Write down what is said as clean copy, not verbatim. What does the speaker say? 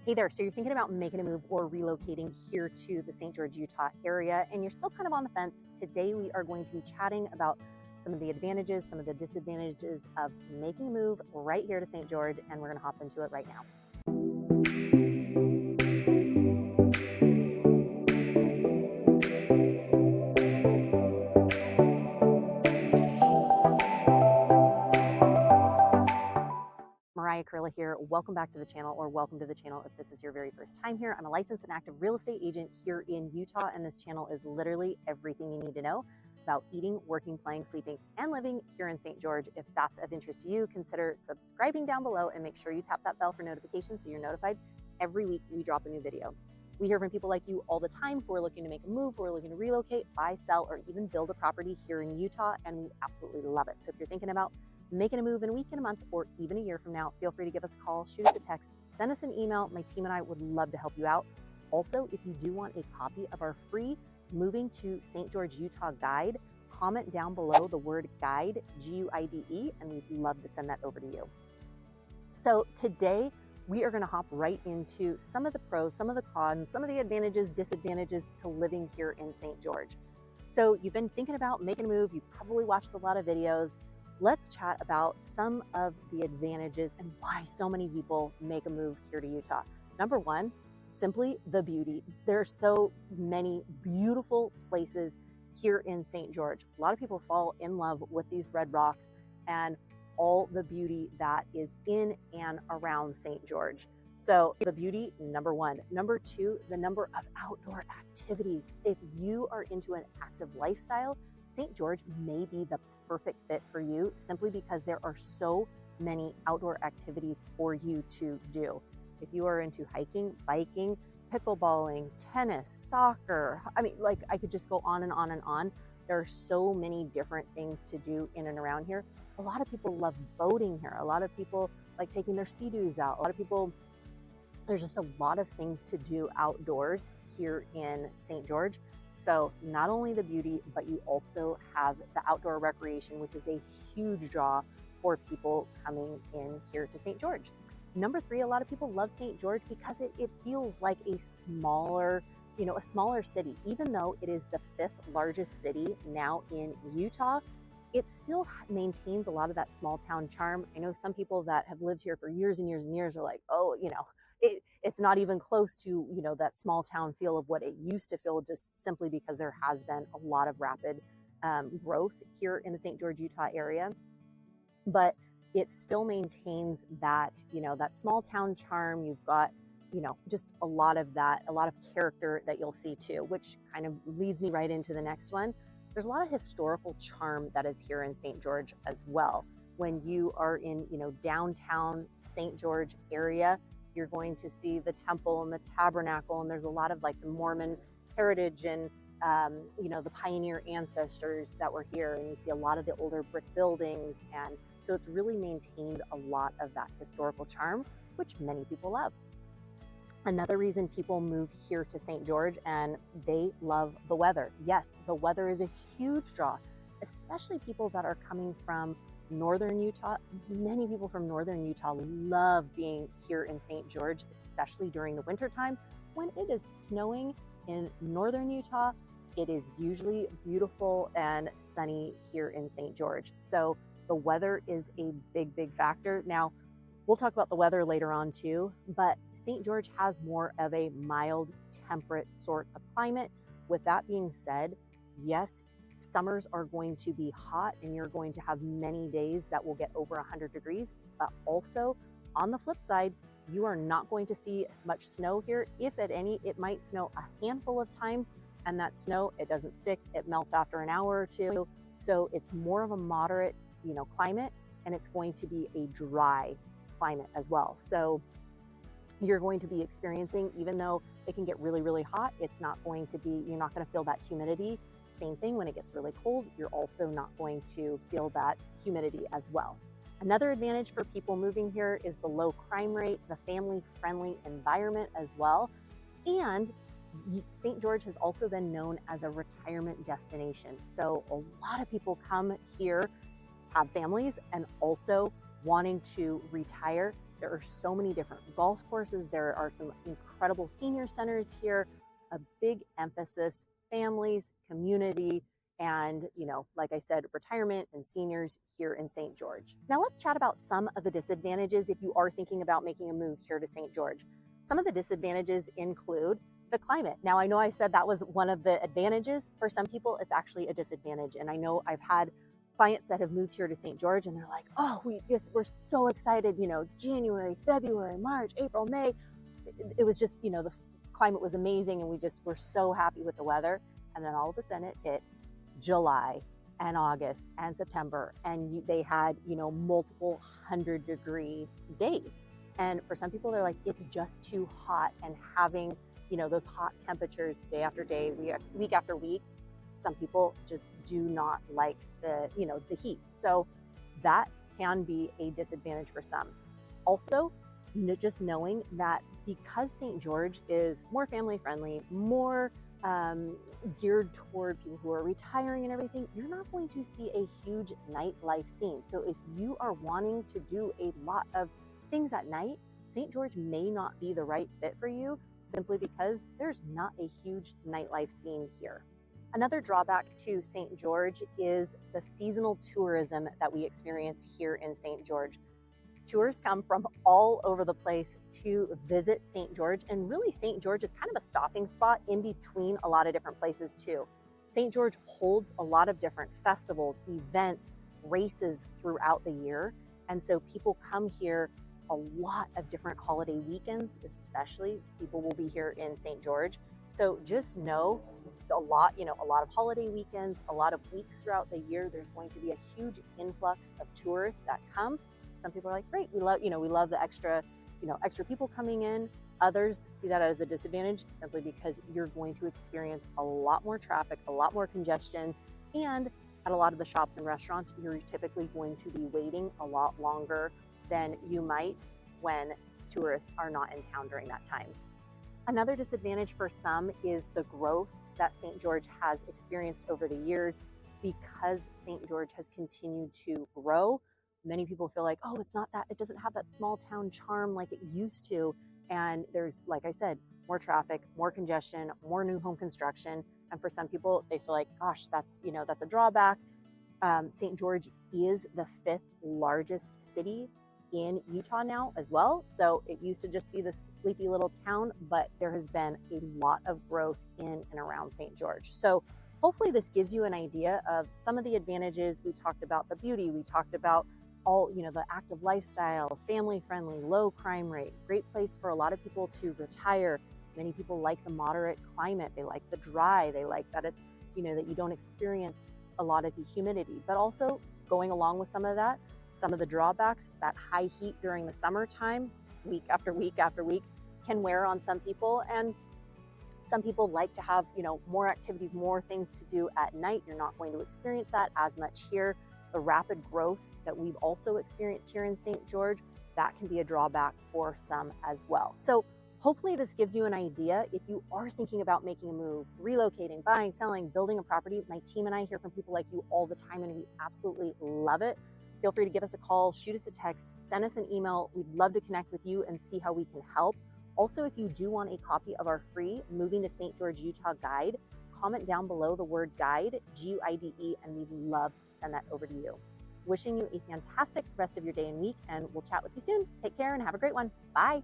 Hey there, so you're thinking about making a move or relocating here to the St. George, Utah area, and you're still kind of on the fence. Today we are going to be chatting about some of the advantages, some of the disadvantages of making a move right here to St. George, and we're going to hop into it right now. Mariah Kurla here. Welcome back to the channel, or welcome to the channel if this is your very first time here. I'm a licensed and active real estate agent here in Utah, and this channel is literally everything you need to know about eating, working, playing, sleeping, and living here in St. George. If that's of interest to you, consider subscribing down below and make sure you tap that bell for notifications so you're notified every week we drop a new video. We hear from people like you all the time who are looking to make a move, who are looking to relocate, buy, sell, or even build a property here in Utah, and we absolutely love it. So if you're thinking about making a move in a week, in a month, or even a year from now, feel free to give us a call, shoot us a text, send us an email. My team and I would love to help you out. Also, if you do want a copy of our free Moving to St. George, Utah guide, comment down below the word guide, G-U-I-D-E, and we'd love to send that over to you. So today, we are going to hop right into some of the pros, some of the cons, some of the advantages, disadvantages to living here in St. George. So you've been thinking about making a move, you've probably watched a lot of videos. Let's chat about some of the advantages and why so many people make a move here to Utah. Number one, simply the beauty. There are so many beautiful places here in St. George. A lot of people fall in love with these red rocks and all the beauty that is in and around St. George. So the beauty, number one. Number two, the number of outdoor activities. If you are into an active lifestyle, St. George may be the perfect fit for you simply because there are so many outdoor activities for you to do. If you are into hiking, biking, pickleballing, tennis, soccer, I mean, like I could just go on and on and on. There are so many different things to do in and around here. A lot of people love boating here. A lot of people like taking their sea-doos out. A lot of people, there's just a lot of things to do outdoors here in St. George. So not only the beauty, but you also have the outdoor recreation, which is a huge draw for people coming in here to St. George. Number three, a lot of people love St. George because it feels like a smaller city. Even though it is the 5th largest city now in Utah, it still maintains a lot of that small town charm. I know some people that have lived here for years and years and years are like, oh, it's not even close to, that small town feel of what it used to feel, just simply because there has been a lot of rapid growth here in the St. George, Utah area. But it still maintains that, that small town charm. You've got, just a lot of that, a lot of character that you'll see too, which kind of leads me right into the next one. There's a lot of historical charm that is here in St. George as well. When you are in, downtown St. George area, you're going to see the temple and the tabernacle, and there's a lot of like the Mormon heritage and, the pioneer ancestors that were here, and you see a lot of the older brick buildings. And so it's really maintained a lot of that historical charm, which many people love. Another reason people move here to St. George, and they love the weather. Yes, the weather is a huge draw, especially people that are coming from northern Utah. Many people from northern Utah love being here in St. George, especially during the winter time. When it is snowing in northern Utah, it is usually beautiful and sunny here in St. George. So the weather is a big, big factor. Now, we'll talk about the weather later on too, but St. George has more of a mild, temperate sort of climate. With that being said, yes, summers are going to be hot and you're going to have many days that will get over 100 degrees, but also on the flip side, you are not going to see much snow here. If at any, it might snow a handful of times, and that snow, it doesn't stick, it melts after an hour or two. So it's more of a moderate, climate, and it's going to be a dry climate as well. So you're going to be experiencing, even though it can get really, really hot, it's not going to be, you're not going to feel that humidity. Same thing when it gets really cold, you're also not going to feel that humidity as well. Another advantage for people moving here is the low crime rate, the family-friendly environment as well. And St. George has also been known as a retirement destination. So a lot of people come here, have families, and also wanting to retire There are so many different golf courses. There are some incredible senior centers here, a big emphasis, families, community, and, like I said, retirement and seniors here in St. George. Now let's chat about some of the disadvantages if you are thinking about making a move here to St. George. Some of the disadvantages include the climate. Now, I know I said that was one of the advantages. For some people, it's actually a disadvantage. And I know I've had clients that have moved here to St. George and they're like, oh, we're so excited, January, February, March, April, May. It was just, the climate was amazing and we just were so happy with the weather. And then all of a sudden it hit July and August and September, and they had, multiple 100-degree days. And for some people, they're like, it's just too hot. And having, those hot temperatures day after day, week after week, some people just do not like the heat. So that can be a disadvantage for some. Also, just knowing that because St. George is more family friendly, more geared toward people who are retiring and everything, you're not going to see a huge nightlife scene. So if you are wanting to do a lot of things at night, St. George may not be the right fit for you, simply because there's not a huge nightlife scene here. Another drawback to St. George is the seasonal tourism that we experience here in St. George. Tours come from all over the place to visit St. George, and really St. George is kind of a stopping spot in between a lot of different places too. St. George holds a lot of different festivals, events, races throughout the year, and so people come here a lot of different holiday weekends, especially people will be here in St. George. So just know a lot of holiday weekends, a lot of weeks throughout the year, there's going to be a huge influx of tourists that come. Some people are like, great, we love the extra people coming in. Others see that as a disadvantage simply because you're going to experience a lot more traffic, a lot more congestion, and at a lot of the shops and restaurants, you're typically going to be waiting a lot longer than you might when tourists are not in town during that time. Another disadvantage for some is the growth that St. George has experienced over the years. Because St. George has continued to grow, many people feel like, oh, it doesn't have that small town charm like it used to. And there's, like I said, more traffic, more congestion, more new home construction. And for some people, they feel like, gosh, that's a drawback. St. George is the 5th largest city in Utah now as well. So it used to just be this sleepy little town, but there has been a lot of growth in and around St. George. So hopefully this gives you an idea of some of the advantages. We talked about the beauty, we talked about all, the active lifestyle, family friendly, low crime rate, great place for a lot of people to retire. Many people like the moderate climate. They like the dry. They like that it's, that you don't experience a lot of the humidity, but also going along with some of that, some of the drawbacks, that high heat during the summertime, week after week after week, can wear on some people. And some people like to have, more activities, more things to do at night. You're not going to experience that as much here. The rapid growth that we've also experienced here in St. George, that can be a drawback for some as well. So hopefully this gives you an idea. If you are thinking about making a move, relocating, buying, selling, building a property, my team and I hear from people like you all the time, and we absolutely love it. Feel free to give us a call, shoot us a text, send us an email. We'd love to connect with you and see how we can help. Also, if you do want a copy of our free Moving to St. George, Utah guide, comment down below the word guide, GUIDE, and we'd love to send that over to you. Wishing you a fantastic rest of your day and week, and we'll chat with you soon. Take care and have a great one. Bye.